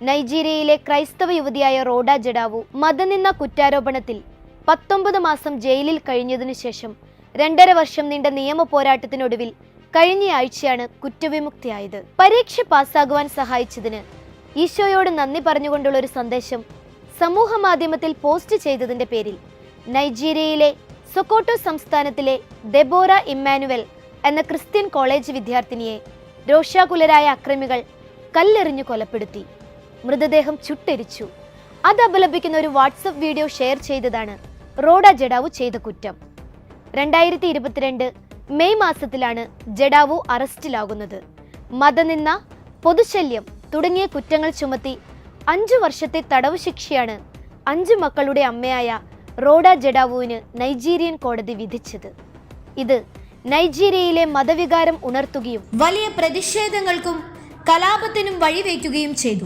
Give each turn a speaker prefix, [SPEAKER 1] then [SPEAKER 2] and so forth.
[SPEAKER 1] നൈജീരിയയിലെ ക്രൈസ്തവ യുവതിയായ റോഡ ജഡാവു മതനിന്ന കുറ്റാരോപണത്തിൽ 19 മാസം ജയിലിൽ കഴിഞ്ഞതിനു ശേഷം 2.5 വർഷം നീണ്ട നിയമ പോരാട്ടത്തിനൊടുവിൽ കഴിഞ്ഞ ആഴ്ചയാണ് കുറ്റവിമുക്തിയായത്. പരീക്ഷ പാസ്സാകുവാൻ സഹായിച്ചതിന് ഈശോയോട് നന്ദി പറഞ്ഞുകൊണ്ടുള്ള ഒരു സന്ദേശം സമൂഹ മാധ്യമത്തിൽ പോസ്റ്റ് ചെയ്തതിന്റെ പേരിൽ നൈജീരിയയിലെ സൊക്കോട്ടോ സംസ്ഥാനത്തിലെ ദെബോറ ഇമ്മാനുവൽ എന്ന ക്രിസ്ത്യൻ കോളേജ് വിദ്യാർത്ഥിനിയെ രോഷാകുലരായ അക്രമികൾ കല്ലെറിഞ്ഞു കൊലപ്പെടുത്തി. മൃതദേഹം ചുട്ടെരിച്ചു. അത് അപലപിക്കുന്ന ഒരു വാട്സപ്പ് വീഡിയോ ഷെയർ ചെയ്തതാണ് റോഡ ജഡാവു ചെയ്ത കുറ്റം. 2022 മെയ് മാസത്തിലാണ് ജഡാവു അറസ്റ്റിലാകുന്നത്. മതനിന്ദ, പൊതുശല്യം തുടങ്ങിയ കുറ്റങ്ങൾ ചുമത്തി 5 വർഷത്തെ തടവ് ശിക്ഷയാണ് 5 മക്കളുടെ അമ്മയായ റോഡ ജഡാവുവിന് നൈജീരിയൻ കോടതി വിധിച്ചത്. ഇത് നൈജീരിയയിലെ മതവികാരം ഉണർത്തുകയും വലിയ പ്രതിഷേധങ്ങൾക്കും കലാപത്തിനും വഴിവെക്കുകയും ചെയ്തു.